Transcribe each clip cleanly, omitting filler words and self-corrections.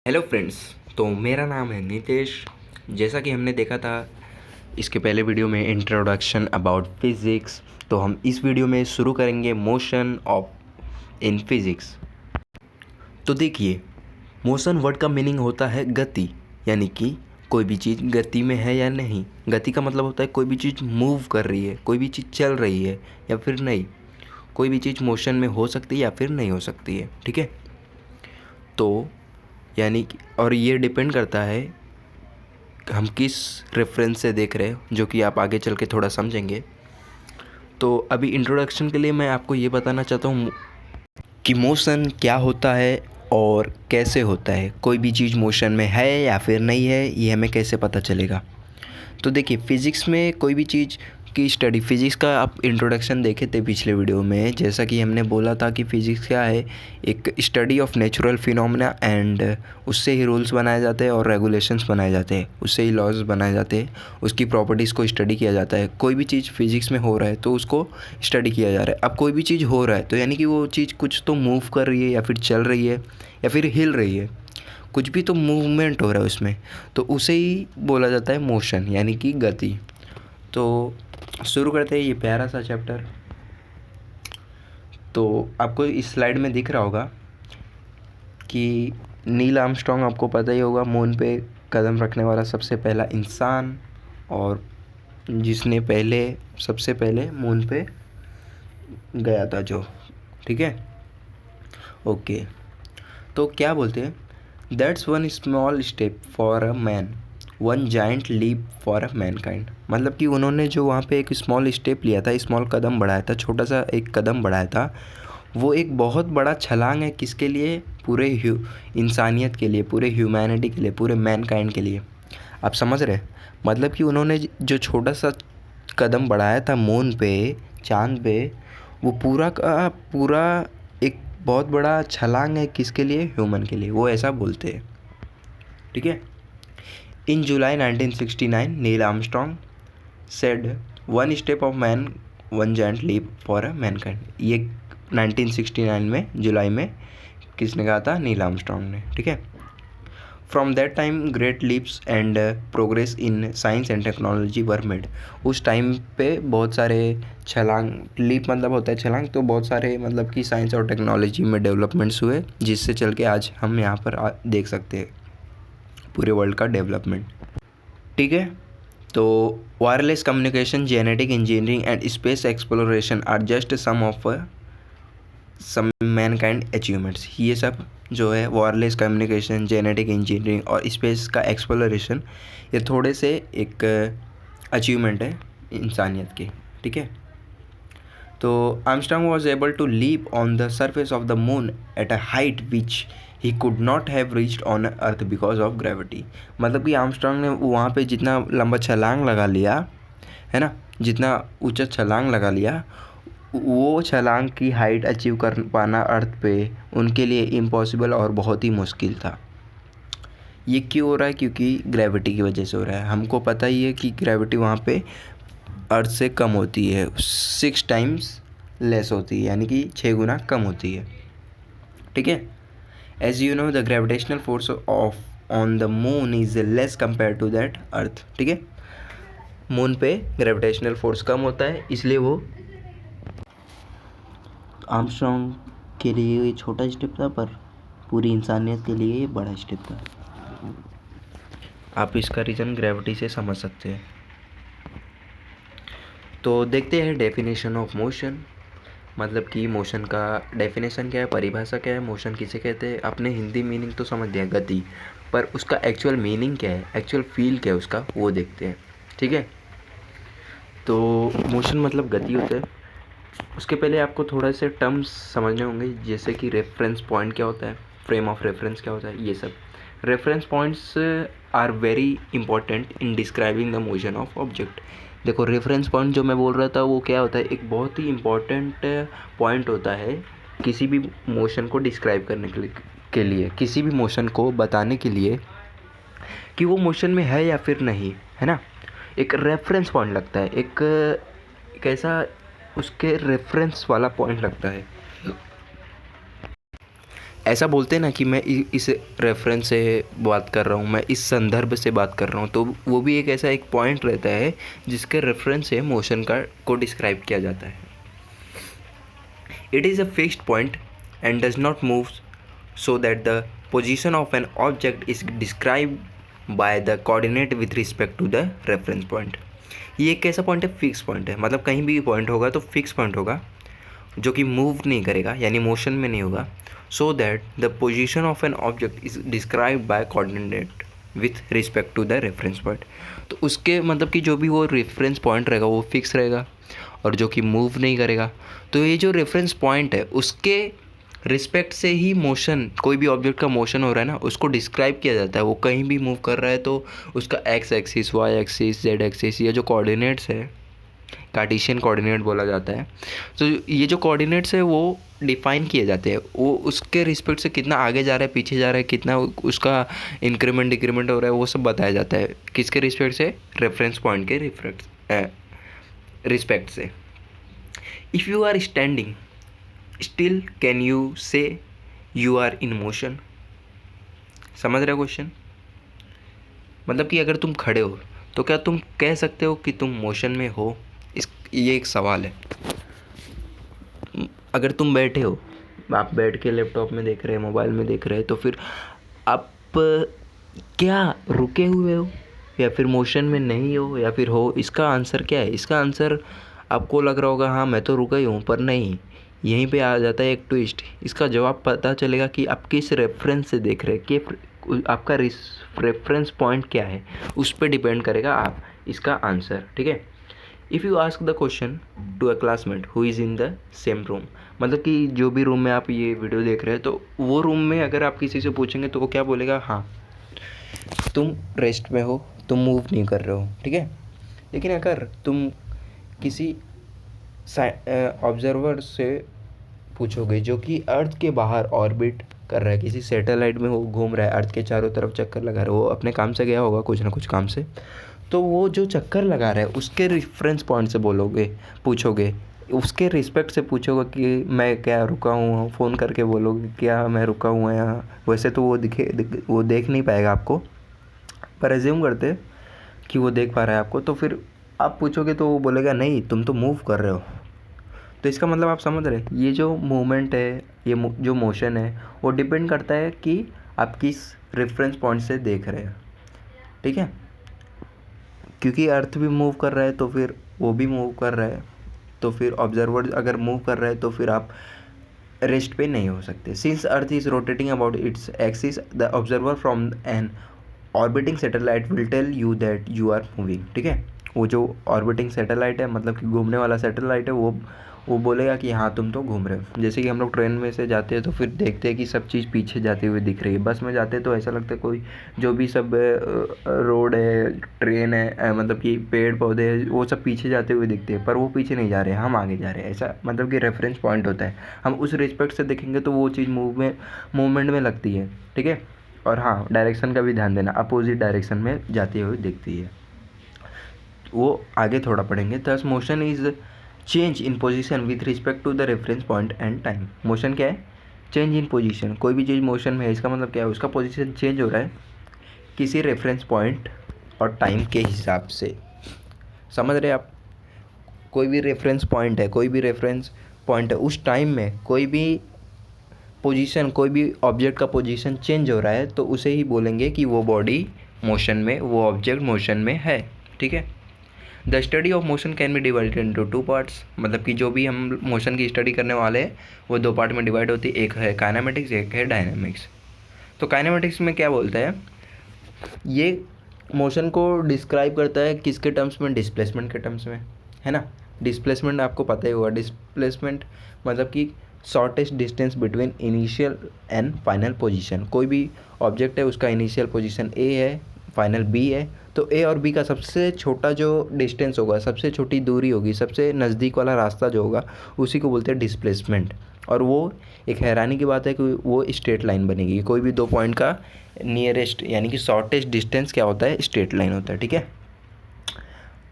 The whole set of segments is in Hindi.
Hello friends. तो मेरा नाम है नितेश। जैसा कि हमने देखा था इसके पहले वीडियो में इंट्रोडक्शन अबाउट फिज़िक्स, तो हम इस वीडियो में शुरू करेंगे मोशन ऑफ इन फिज़िक्स। तो देखिए, मोशन वर्ड का मीनिंग होता है गति, यानी कि कोई भी चीज़ गति में है या नहीं। गति का मतलब होता है कोई भी चीज़ मूव कर रही है, कोई भी चीज़ चल रही है या फिर नहीं। कोई भी चीज़ मोशन में हो सकती है या फिर नहीं हो सकती है, ठीक है। तो यानी कि और ये डिपेंड करता है हम किस रेफरेंस से देख रहे हैं, जो कि आप आगे चल के थोड़ा समझेंगे। तो अभी इंट्रोडक्शन के लिए मैं आपको ये बताना चाहता हूँ कि मोशन क्या होता है और कैसे होता है। कोई भी चीज़ मोशन में है या फिर नहीं है, ये हमें कैसे पता चलेगा। तो देखिए, फ़िज़िक्स में कोई भी चीज़ की स्टडी, फ़िज़िक्स का आप इंट्रोडक्शन देखे थे पिछले वीडियो में। जैसा कि हमने बोला था कि फ़िज़िक्स क्या है, एक study of natural phenomena and उससे ही रूल्स बनाए जाते हैं और रेगुलेशंस बनाए जाते हैं, उससे ही लॉज बनाए जाते हैं, उसकी प्रॉपर्टीज़ को स्टडी किया जाता है। कोई भी चीज़ फ़िज़िक्स में हो रहा है तो उसको स्टडी किया जा रहा है। अब कोई भी चीज़ हो रहा है तो यानी कि वो चीज़ कुछ तो मूव कर रही है या फिर चल रही है या फिर हिल रही है, कुछ भी तो मूवमेंट हो रहा है उसमें, तो उसे ही बोला जाता है मोशन, यानी कि गति। तो शुरू करते हैं ये प्यारा सा चैप्टर। तो आपको इस स्लाइड में दिख रहा होगा कि नील आर्मस्ट्रॉन्ग, आपको पता ही होगा, मून पे कदम रखने वाला सबसे पहला इंसान और जिसने सबसे पहले मून पे गया था जो, ठीक है। ओके, तो क्या बोलते हैं, that's one small step for a man, one giant leap for a mankind. मतलब कि उन्होंने जो वहाँ पे एक स्मॉल स्टेप लिया था, स्मॉल कदम बढ़ाया था, छोटा सा एक कदम बढ़ाया था, वो एक बहुत बड़ा छलांग है। किसके लिए? पूरे इंसानियत के लिए, पूरे ह्यूमैनिटी के लिए, पूरे मैनकाइंड के लिए। आप समझ रहे हैं? मतलब कि उन्होंने जो छोटा सा कदम बढ़ाया था मून पे, चाँद पे, वो पूरा का पूरा एक बहुत बड़ा छलांग है। किसके लिए? ह्यूमन के लिए। वो ऐसा बोलते हैं, ठीक है। In July 1969 Neil Armstrong said one step of man, one giant leap for a mankind. ये 1969 में जुलाई में किसने कहा था? नील आर्मस्ट्रॉन्ग ने, ठीक है। From that time great leaps and progress in science and technology were made. उस टाइम पे बहुत सारे छलांग, लीप मतलब होता है छलांग, तो बहुत सारे मतलब कि साइंस और टेक्नोलॉजी में डेवलपमेंट्स हुए, जिससे चल के आज हम यहाँ पर देख सकते हैं पूरे वर्ल्ड का डेवलपमेंट, ठीक है। तो wireless communication, genetic engineering and space exploration are just some mankind achievements. ये सब जो है वायरलेस कम्युनिकेशन, जेनेटिक इंजीनियरिंग और स्पेस का एक्सप्लोरेशन, ये थोड़े से एक अचीवमेंट है इंसानियत की, ठीक है। तो Armstrong was able to leap on the surface of the moon at a height which he could not have reached on earth because of gravity. मतलब कि आर्मस्ट्रॉन्ग ने वहाँ पे जितना लंबा छलांग लगा लिया है ना, जितना ऊंचा छलांग लगा लिया, वो छलांग की हाइट अचीव कर पाना अर्थ पे उनके लिए इम्पॉसिबल और बहुत ही मुश्किल था। ये क्यों हो रहा है? क्योंकि ग्रेविटी की वजह से हो रहा है। हमको पता ही है कि ग्रेविटी वहाँ पे अर्थ से कम होती है, 6 टाइम्स लेस होती है, यानी कि 6 गुना कम होती है, ठीक है। As you know the gravitational force of on the moon is less compare to that earth, ठीक है। मून पे ग्रेविटेशनल फोर्स कम होता है, इसलिए वो आर्मस्ट्रॉन्ग के लिए ये छोटा स्टेप था, पर पूरी इंसानियत के लिए ये बड़ा स्टेप था। आप इसका रीज़न ग्रेविटी से समझ सकते हैं। तो देखते हैं डेफिनेशन ऑफ मोशन। मतलब कि मोशन का डेफिनेशन क्या है, परिभाषा क्या है, मोशन किसे कहते हैं। आपने हिंदी मीनिंग तो समझ दिया, गति, पर उसका एक्चुअल मीनिंग क्या है, एक्चुअल फील क्या है उसका, वो देखते हैं, ठीक है। तो मोशन मतलब गति होता है। उसके पहले आपको थोड़ा से टर्म्स समझने होंगे, जैसे कि रेफरेंस पॉइंट क्या होता है, फ्रेम ऑफ रेफरेंस क्या होता है, ये सब। Reference points are very important in describing the motion of object. देखो, रेफरेंस पॉइंट जो मैं बोल रहा था वो क्या होता है, एक बहुत ही इम्पॉर्टेंट पॉइंट होता है किसी भी मोशन को डिस्क्राइब करने के लिए, किसी भी मोशन को बताने के लिए कि वो मोशन में है या फिर नहीं है ना। एक रेफरेंस पॉइंट लगता है, एक कैसा उसके रेफरेंस वाला पॉइंट लगता है। ऐसा बोलते हैं ना कि मैं इस रेफरेंस से बात कर रहा हूँ, मैं इस संदर्भ से बात कर रहा हूँ, तो वो भी एक ऐसा एक पॉइंट रहता है जिसके रेफरेंस से मोशन को डिस्क्राइब किया जाता है। It is a fixed point and does not move so that the position of an object is describe by the coordinate with respect to the reference point. ये एक ऐसा पॉइंट है, फिक्स पॉइंट है, मतलब कहीं भी पॉइंट होगा तो फिक्स पॉइंट होगा जो कि मूव नहीं करेगा, यानी मोशन में नहीं होगा। So that the position of an object is describe by coordinate with respect to the reference point. तो उसके मतलब कि जो भी वो रेफरेंस पॉइंट रहेगा वो फिक्स रहेगा और जो कि मूव नहीं करेगा। तो ये जो रेफरेंस पॉइंट है उसके रिस्पेक्ट से ही मोशन, कोई भी ऑब्जेक्ट का मोशन हो रहा है ना, उसको डिस्क्राइब किया जाता है। वो कहीं भी मूव कर रहा है तो उसका X axis, Y axis, Z axis, ये जो कोऑर्डिनेट्स है, कार्टेशियन कोऑर्डिनेट बोला जाता है। तो ये जो कोऑर्डिनेट्स है वो डिफाइन किए जाते हैं, वो उसके रिस्पेक्ट से कितना आगे जा रहा है, पीछे जा रहा है, कितना उसका इंक्रीमेंट डिक्रीमेंट हो रहा है, वो सब बताया जाता है। किसके रिस्पेक्ट से? रेफरेंस पॉइंट के रिस्पेक्ट से। If you are standing still can you say you are in motion? समझ रहे हो क्वेश्चन? मतलब कि अगर तुम खड़े हो तो क्या तुम कह सकते हो कि तुम मोशन में हो? ये एक सवाल है। अगर तुम बैठे हो, आप बैठ के लैपटॉप में देख रहे हैं, मोबाइल में देख रहे हैं, तो फिर आप क्या रुके हुए हो या फिर मोशन में नहीं हो या फिर हो? इसका आंसर क्या है? इसका आंसर आपको लग रहा होगा हाँ मैं तो रुका ही हूँ, पर नहीं, यहीं पे आ जाता है एक ट्विस्ट। इसका जवाब पता चलेगा कि आप किस रेफरेंस से देख रहे हैं, कि आपका रेफरेंस पॉइंट क्या है, उस पर डिपेंड करेगा आप इसका आंसर। ठीक है। If you ask the question to a classmate who is in the same room, मतलब कि जो भी रूम में आप ये वीडियो देख रहे हैं, तो वो रूम में अगर आप किसी से पूछेंगे तो वो क्या बोलेगा? हाँ तुम रेस्ट में हो, तुम मूव नहीं कर रहे हो। ठीक है। लेकिन अगर तुम किसी ऑब्जर्वर से पूछोगे जो कि अर्थ के बाहर ऑर्बिट कर रहा है, किसी सैटेलाइट में वो घूम रहा है, अर्थ के चारों तरफ चक्कर लगा रहा है, वो अपने काम से गया होगा, कुछ ना कुछ काम से, तो वो जो चक्कर लगा रहा है उसके रेफरेंस पॉइंट से बोलोगे, पूछोगे, उसके रिस्पेक्ट से पूछोगे कि मैं क्या रुका हूँ, फ़ोन करके बोलोगे क्या मैं रुका हुआ यहाँ। वैसे तो वो देख नहीं पाएगा आपको, पर एज्यूम करते कि वो देख पा रहा है आपको, तो फिर आप पूछोगे तो वो बोलेगा नहीं तुम तो मूव कर रहे हो। तो इसका मतलब आप समझ रहे हैं, ये जो मूवमेंट है, ये जो मोशन है, वो डिपेंड करता है कि आप किस रेफरेंस पॉइंट से देख रहे हैं। ठीक है। क्योंकि अर्थ भी मूव कर रहा है तो फिर वो भी मूव कर रहा है, तो फिर ऑब्जर्वर अगर मूव कर रहा है तो फिर आप रेस्ट पे नहीं हो सकते। Since earth is rotating about its axis the observer from an orbiting satellite will tell you that you are moving. ठीक है। वो जो ऑर्बिटिंग सैटेलाइट है, मतलब कि घूमने वाला सैटेलाइट है, वो बोलेगा कि हाँ तुम तो घूम रहे हो। जैसे कि हम लोग ट्रेन में से जाते हैं तो फिर देखते हैं कि सब चीज़ पीछे जाती हुई दिख रही है। बस में जाते हैं तो ऐसा लगता है कोई जो भी सब रोड है, ट्रेन है, मतलब कि पेड़ पौधे हैं, वो सब पीछे जाते हुए दिखते हैं, पर वो पीछे नहीं जा रहे हैं, हम आगे जा रहे हैं। ऐसा मतलब कि रेफरेंस पॉइंट होता है। हम उस रिस्पेक्ट से देखेंगे तो वो चीज़ मूवमेंट में लगती है। ठीक है। और हाँ, डायरेक्शन का भी ध्यान देना, अपोजिट डायरेक्शन में जाती हुई दिखती है। वो आगे थोड़ा पढ़ेंगे। Thus motion is change in position with respect to the reference point and time. Motion क्या है? Change in position. कोई भी चीज़ मोशन में है, इसका मतलब क्या है? उसका पोजीशन चेंज हो रहा है किसी रेफरेंस पॉइंट और टाइम के हिसाब से। समझ रहे आप? कोई भी रेफरेंस पॉइंट है, कोई भी रेफरेंस पॉइंट है, उस टाइम में कोई भी पोजीशन, कोई भी ऑब्जेक्ट का पोजीशन चेंज हो रहा है तो उसे ही बोलेंगे कि वो बॉडी मोशन में, वो ऑब्जेक्ट मोशन में है। ठीक है। The study of motion can be divided into two parts, मतलब कि जो भी हम मोशन की स्टडी करने वाले हैं वो दो पार्ट में डिवाइड होती है, एक है काइनेमेटिक्स, एक है डायनामिक्स। तो काइनेमेटिक्स में क्या बोलता है? ये मोशन को डिस्क्राइब करता है किसके टर्म्स में? डिस्प्लेसमेंट के टर्म्स में, है ना। डिस्प्लेसमेंट आपको पता ही होगा। डिस्प्लेसमेंट मतलब कि shortest distance between initial and final position. कोई भी ऑब्जेक्ट है, उसका इनिशियल पोजीशन ए है, फाइनल बी है, तो ए और बी का सबसे छोटा जो डिस्टेंस होगा, सबसे छोटी दूरी होगी, सबसे नज़दीक वाला रास्ता जो होगा, उसी को बोलते हैं डिस्प्लेसमेंट। और वो एक हैरानी की बात है कि वो स्ट्रेट लाइन बनेगी। कोई भी दो पॉइंट का नियरेस्ट यानी कि शॉर्टेस्ट डिस्टेंस क्या होता है? स्ट्रेट लाइन होता है। ठीक है।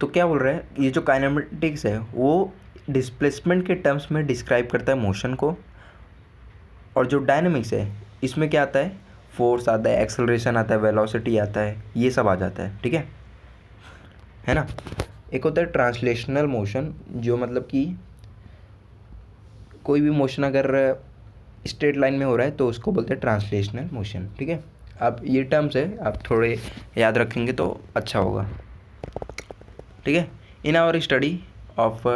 तो क्या बोल रहा है, ये जो काइनेमेटिक्स है वो डिस्प्लेसमेंट के टर्म्स में डिस्क्राइब करता है मोशन को, और जो डायनेमिक्स है इसमें क्या आता है, फोर्स आता है, एक्सेलरेशन आता है, वेलोसिटी आता है, ये सब आ जाता है, ठीक है ना। एक होता है ट्रांसलेशनल मोशन, जो मतलब कि कोई भी मोशन अगर स्ट्रेट लाइन में हो रहा है तो उसको बोलते हैं ट्रांसलेशनल मोशन, ठीक है। अब ये टर्म्स है, आप थोड़े याद रखेंगे तो अच्छा होगा, ठीक है। In our study of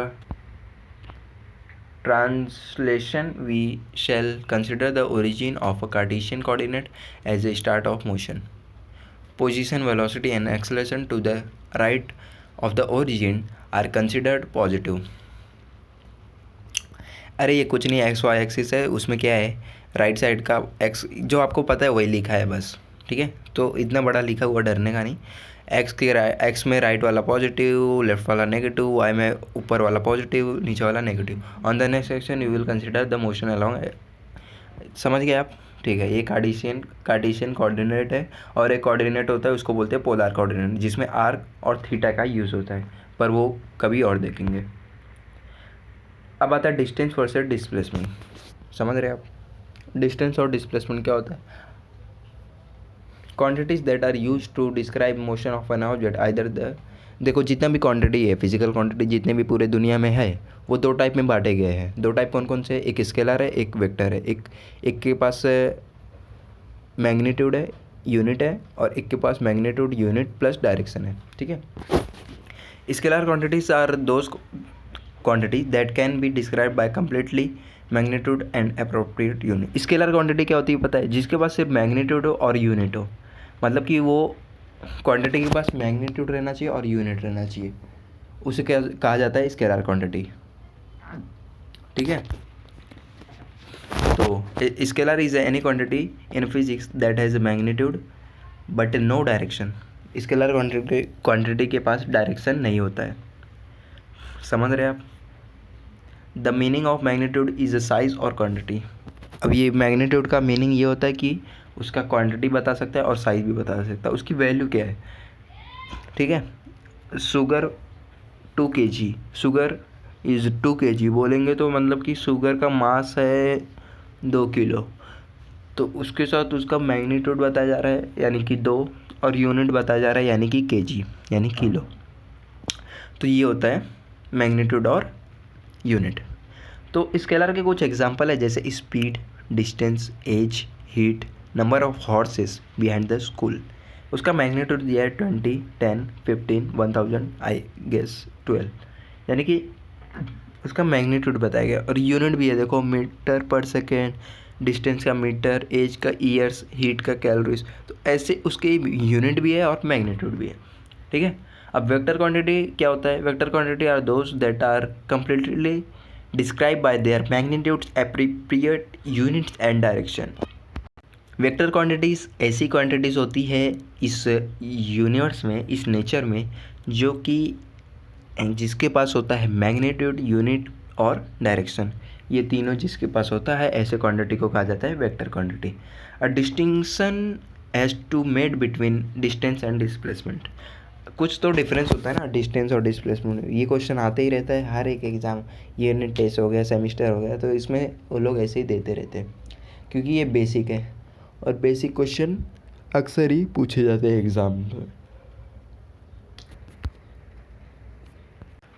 translation we shall consider the origin of a Cartesian coordinate as a start of motion. Position, velocity and acceleration to the right of the origin are considered positive. अरे ये कुछ नहीं, एक्स वाई एक्सिस है, उसमें क्या है, राइट साइड का एक्स जो आपको पता है वही लिखा है बस, ठीक है। तो इतना बड़ा लिखा हुआ डरने का नहीं। एक्स में राइट वाला पॉजिटिव, लेफ्ट वाला नेगेटिव, वाई में ऊपर वाला पॉजिटिव, नीचे वाला negative. On the next section you will consider the motion along. समझ गए आप, ठीक है। ये कार्टेशियन कोऑर्डिनेट है, और एक कोऑर्डिनेट होता है उसको बोलते हैं पोलर कोऑर्डिनेट, जिसमें आर और थीटा का यूज़ होता है, पर वो कभी और देखेंगे। अब आता है डिस्टेंस वर्सेस डिस्प्लेसमेंट। समझ रहे आप, डिस्टेंस और डिस्प्लेसमेंट क्या होता है। Quantities that are use to describe motion of an object either the, देखो जितना भी क्वांटिटी है, फिजिकल क्वांटिटी जितने भी पूरे दुनिया में है, वो दो टाइप में बांटे गए हैं। दो टाइप कौन कौन से, एक स्केलर है, एक वेक्टर है। एक के पास मैग्नीट्यूड है, यूनिट है, और एक के पास मैग्नीट्यूड, यूनिट प्लस डायरेक्शन है, ठीक है। Scalar quantities are those quantity that can be describe by completely magnitude and appropriate unit. Scalar quantity क्या होती है पता है, जिसके पास सिर्फ मैग्नीट्यूड हो और यूनिट हो, मतलब कि वो क्वांटिटी के पास मैग्नीट्यूड रहना चाहिए और यूनिट रहना चाहिए, उसे क्या कहा जाता है, स्केलर क्वांटिटी, ठीक है। तो scalar is any quantity in physics that has magnitude but no direction. Scalar quantity के पास डायरेक्शन नहीं होता है। समझ रहे आप। The meaning of magnitude is a size और क्वांटिटी। अब ये मैग्नीट्यूड का मीनिंग ये होता है कि उसका क्वांटिटी बता सकता है और साइज भी बता सकता है, उसकी वैल्यू क्या है, ठीक है। Sugar 2 kg, sugar is 2 kg बोलेंगे तो मतलब कि शुगर का मास है 2 किलो, तो उसके साथ उसका मैग्नीट्यूड बताया जा रहा है यानी कि 2, और यूनिट बताया जा रहा है यानी कि kg यानी किलो। तो ये होता है मैग्नीट्यूड और यूनिट। तो स्केलर के कुछ एग्जांपल है, जैसे speed, distance, age, heat, number of horses behind the school. उसका मैग्नीट्यूड दिया है 20, 10, 15, 1000, आई गेस 12, यानी कि उसका मैग्नीट्यूड बताया गया। और यूनिट भी है, देखो मीटर पर सेकेंड, डिस्टेंस का मीटर, एज का ईयर्स, हीट का कैलोरीज, तो ऐसे उसके यूनिट भी है और मैग्नीट्यूड भी है, ठीक है। अब वेक्टर क्वांटिटी क्या होता है, vector quantity are those that are completely describe by their magnitudes, appropriate units and direction. Vector quantities ऐसी क्वांटिटीज़ होती है इस यूनिवर्स में, इस नेचर में, जो कि जिसके पास होता है मैग्नीट्यूड, यूनिट और डायरेक्शन, ये तीनों जिसके पास होता है, ऐसे क्वांटिटी को कहा जाता है vector quantity. A distinction has to made between distance and displacement. कुछ तो डिफरेंस होता है ना डिस्टेंस और डिस्प्लेसमेंट, ये क्वेश्चन आते ही रहता है हर एक एग्ज़ाम, यूनिट टेस्ट हो गया, सेमिस्टर हो गया, तो इसमें वो लोग ऐसे ही देते रहते हैं, क्योंकि ये बेसिक है और बेसिक क्वेश्चन अक्सर ही पूछे जाते हैं एग्ज़ाम में।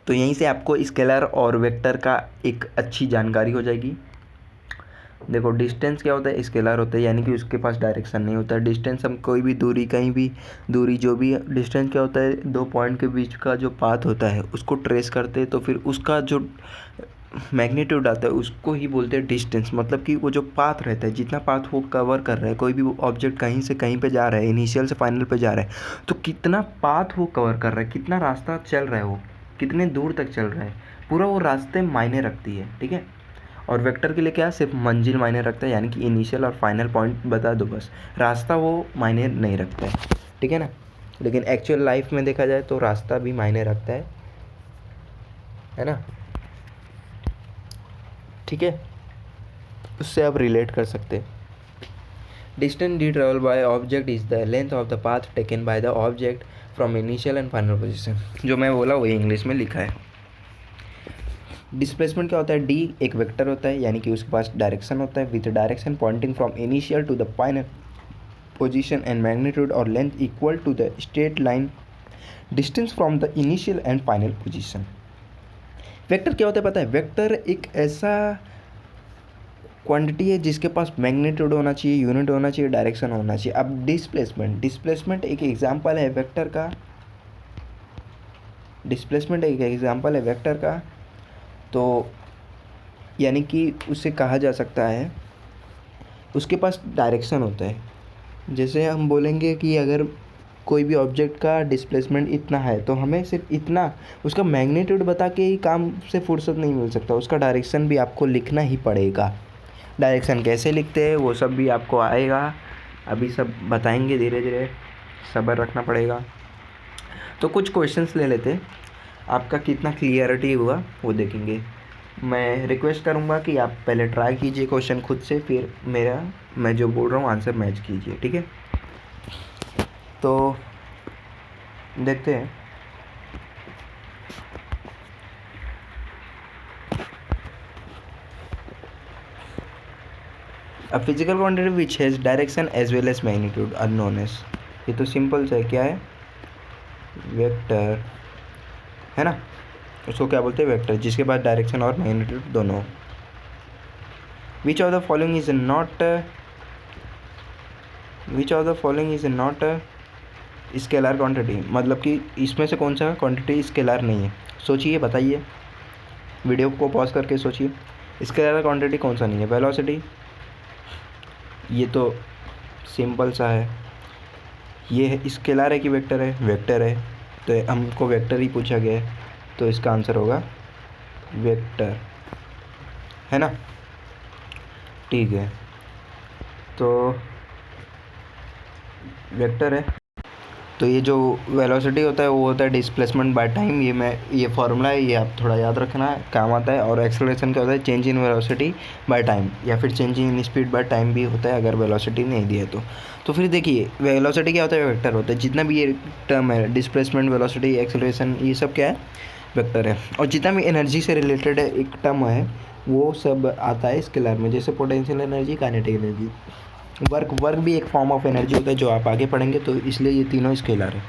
तो यहीं से आपको स्केलर और वेक्टर का एक अच्छी जानकारी हो जाएगी। देखो डिस्टेंस क्या होता है, स्केलर होता है, यानी कि उसके पास डायरेक्शन नहीं होता है। डिस्टेंस हम कोई भी दूरी, कहीं भी दूरी जो भी है, डिस्टेंस क्या होता है, दो पॉइंट के बीच का जो पाथ होता है उसको ट्रेस करते हैं, तो फिर उसका जो मैग्नीट्यूड आता है उसको ही बोलते हैं डिस्टेंस। मतलब कि वो जो पाथ रहता है, जितना पाथ वो कवर कर रहा है, कोई भी ऑब्जेक्ट कहीं से कहीं पे जा रहा है, इनिशियल से फाइनल पे जा रहा है, तो कितना पाथ वो कवर कर रहा है, कितना रास्ता चल रहा है, वो कितने दूर तक चल रहा है, पूरा वो रास्ते मायने रखती है, ठीक है। और वेक्टर के लिए क्या, सिर्फ मंजिल मायने रखता है, यानी कि इनिशियल और फाइनल पॉइंट बता दो बस, रास्ता वो मायने नहीं रखता है, ठीक है ना। लेकिन एक्चुअल लाइफ में देखा जाए तो रास्ता भी मायने रखता है ना, ठीक है, उससे आप रिलेट कर सकते हैं। Distance D travel by object is the length of the path taken by the object from initial and final position. जो मैं बोला वही इंग्लिश में लिखा है। डिस्प्लेसमेंट क्या होता है, डी एक वेक्टर होता है, यानी कि उसके पास डायरेक्शन होता है with direction pointing from initial to the final position and magnitude और length equal to the straight line distance from the initial and final position. Vector क्या होता है पता है, वेक्टर एक ऐसा क्वांटिटी है जिसके पास मैग्नीट्यूड होना चाहिए, यूनिट होना चाहिए, डायरेक्शन होना चाहिए। अब डिस्प्लेसमेंट एक एग्जांपल है वेक्टर का, डिस्प्लेसमेंट एक एग्जांपल है वेक्टर का, तो यानी कि उसे कहा जा सकता है उसके पास डायरेक्शन होता है। जैसे हम बोलेंगे कि अगर कोई भी ऑब्जेक्ट का डिस्प्लेसमेंट इतना है तो हमें सिर्फ इतना उसका मैग्नीट्यूड बता के ही काम से फुर्सत नहीं मिल सकता, उसका डायरेक्शन भी आपको लिखना ही पड़ेगा। डायरेक्शन कैसे लिखते हैं वो सब भी आपको आएगा, अभी सब बताएंगे धीरे धीरे, सब्र रखना पड़ेगा। तो कुछ क्वेश्चंस ले लेते, आपका कितना क्लियरिटी हुआ वो देखेंगे। मैं रिक्वेस्ट करूँगा कि आप पहले ट्राई कीजिए क्वेश्चन खुद से, फिर मैं जो बोल रहा हूँ आंसर मैच कीजिए, ठीक है। तो देखते हैं, a physical quantity which has direction as well as magnitude are known as, ये तो सिंपल सा है, क्या है, वेक्टर है ना, उसको क्या बोलते हैं, वेक्टर, जिसके पास डायरेक्शन और मैग्नीट्यूड दोनों। विच of the following is not scalar quantity, मतलब कि इसमें से कौन सा क्वांटिटी स्केलर नहीं है। सोचिए, बताइए, वीडियो को पॉज करके सोचिए, स्केलर क्वांटिटी कौन सा नहीं है। वेलोसिटी, ये तो सिंपल सा है, ये है स्केलर है कि वेक्टर है, वेक्टर है, तो हमको वेक्टर ही पूछा गया है, तो इसका आंसर होगा वेक्टर, है ना, ठीक है। तो वेक्टर है, तो ये जो वेलोसिटी होता है वो होता है डिस्प्लेसमेंट बाय टाइम, ये फार्मूला है, ये आप थोड़ा याद रखना, काम आता है। और एक्सेलरेशन क्या होता है, change in velocity by time, या फिर change in speed by time भी होता है अगर वेलोसिटी नहीं दी है तो फिर देखिए वेलोसिटी क्या होता है, वेक्टर होता है। जितना भी ये टर्म है, डिस्प्लेसमेंट, वेलोसिटी, एक्सेलरेशन, ये सब क्या है, वेक्टर है। और जितना भी एनर्जी से रिलेटेड है एक टर्म है वो सब आता है स्केलर में, जैसे potential energy, kinetic energy, work भी एक फॉर्म ऑफ एनर्जी होता है जो आप आगे पढ़ेंगे, तो इसलिए ये तीनों स्केलर है।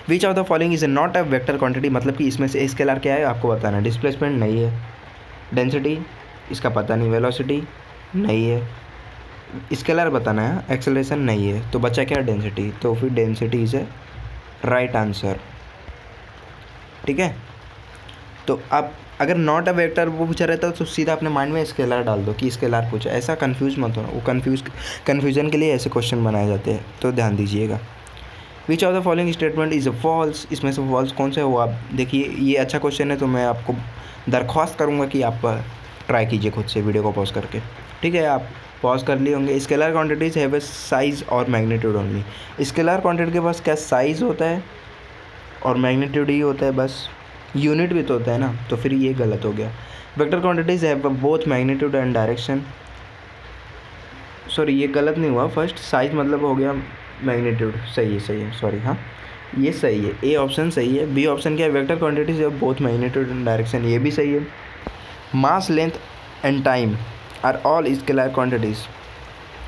विच of the following is not a vector quantity, मतलब कि इसमें से स्केलर क्या है आपको बताना है। डिस्प्लेसमेंट नहीं है, डेंसिटी इसका पता नहीं, वेलोसिटी नहीं है, स्केलर बताना है, एक्सेलरेशन नहीं है, तो बचा क्या, डेंसिटी, तो फिर density is a right answer, ठीक है। तो अब अगर नॉट अ वेक्टर वो पूछा रहता तो सीधा अपने माइंड में स्केलर डाल दो कि स्केलर पूछा, ऐसा कंफ्यूज मत होना, वो कन्फ्यूजन के लिए ऐसे क्वेश्चन बनाए जाते हैं, तो ध्यान दीजिएगा। Which of the following statement is false, इसमें से फॉल्स कौन सा है वो आप देखिए, ये अच्छा क्वेश्चन है, तो मैं आपको दरख्वास्त करूँगा कि आप ट्राई कीजिए खुद से वीडियो को पॉज करके, ठीक है। आप पॉज कर लिए होंगे। Scalar quantities have a size और मैग्नीट्यूड ओनली, स्केलर क्वांटिटी के पास क्या साइज़ होता है और मैग्नीट्यूड ही होता है बस, यूनिट भी तो होता है ना, तो फिर ये गलत हो गया। Vector quantities have both magnitude and direction, sorry ये गलत नहीं हुआ, फर्स्ट साइज मतलब हो गया मैग्नीट्यूड, सही है, सॉरी, हाँ ये सही है, ए ऑप्शन सही है। बी ऑप्शन क्या है, vector quantities have both magnitude and direction, ये भी सही है। Mass, length and time are all scalar quantities,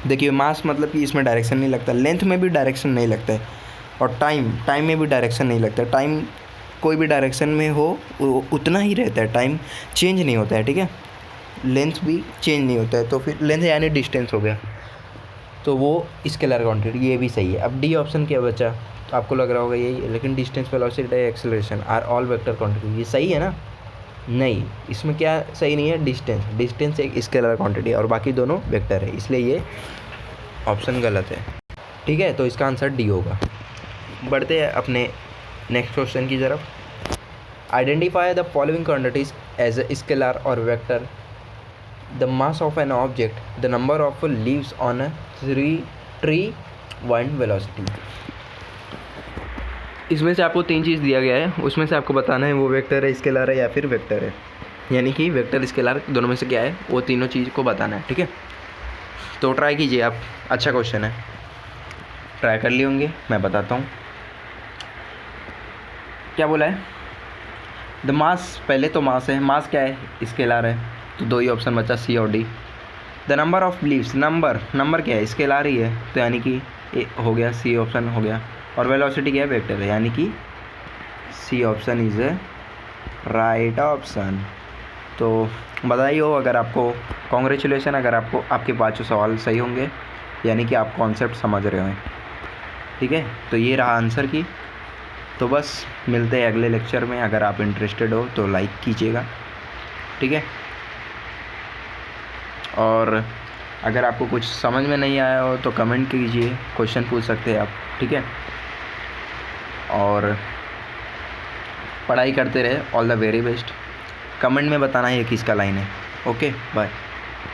देखिए मास मतलब कि इसमें डायरेक्शन नहीं लगता, लेंथ में भी डायरेक्शन नहीं लगता है, और टाइम में भी डायरेक्शन नहीं लगता है। टाइम कोई भी डायरेक्शन में हो उतना ही रहता है, टाइम चेंज नहीं होता है, ठीक है। लेंथ भी चेंज नहीं होता है, तो फिर लेंथ यानी डिस्टेंस हो गया, तो वो स्केलर क्वांटिटी, ये भी सही है। अब डी ऑप्शन क्या बचा, तो आपको लग रहा होगा यही, लेकिन distance, velocity, acceleration are all vector quantity, ये सही है ना, नहीं, इसमें क्या सही नहीं है, डिस्टेंस एक स्केलर क्वांटिटी और बाकी दोनों वेक्टर है, इसलिए ये ऑप्शन गलत है, ठीक है। तो इसका आंसर डी होगा। बढ़ते हैं अपने नेक्स्ट क्वेश्चन की तरफ। Identify the following quantities as a scalar और vector, the mass of an object, the number of leaves on a tree, wind velocity. इसमें से आपको 3 चीज़ दिया गया है, उसमें से आपको बताना है वो वेक्टर है, स्केलर है या फिर वेक्टर है, यानी कि वेक्टर स्केलर दोनों में से क्या है, वो तीनों चीज़ को बताना है, ठीक है। तो ट्राई कीजिए आप, अच्छा क्वेश्चन है, ट्राई कर लिए होंगे, मैं बताता हूँ क्या बोला है। द मास, पहले तो मास है, मास क्या है, स्केलर है, तो दो ही ऑप्शन बचा, सी और D. The number of leaves, number क्या है, स्केलर ही है, तो यानी कि ए हो गया, सी ऑप्शन हो गया। और वेलोसिटी क्या है, वेक्टर है, यानी कि C option is a right option. तो बधाई हो अगर आपको, कॉन्ग्रेचुलेसन अगर आपको आपके पाँचों सवाल सही होंगे, यानी कि आप कॉन्सेप्ट समझ रहे हो। ठीक है, तो ये रहा आंसर की। तो बस मिलते हैं अगले लेक्चर में। अगर आप इंटरेस्टेड हो तो लाइक कीजिएगा, ठीक है। और अगर आपको कुछ समझ में नहीं आया हो तो कमेंट कीजिए, क्वेश्चन पूछ सकते हैं आप, ठीक है। और पढ़ाई करते रहे, all the very best. Comment में बताना ये किसका लाइन है। Okay bye.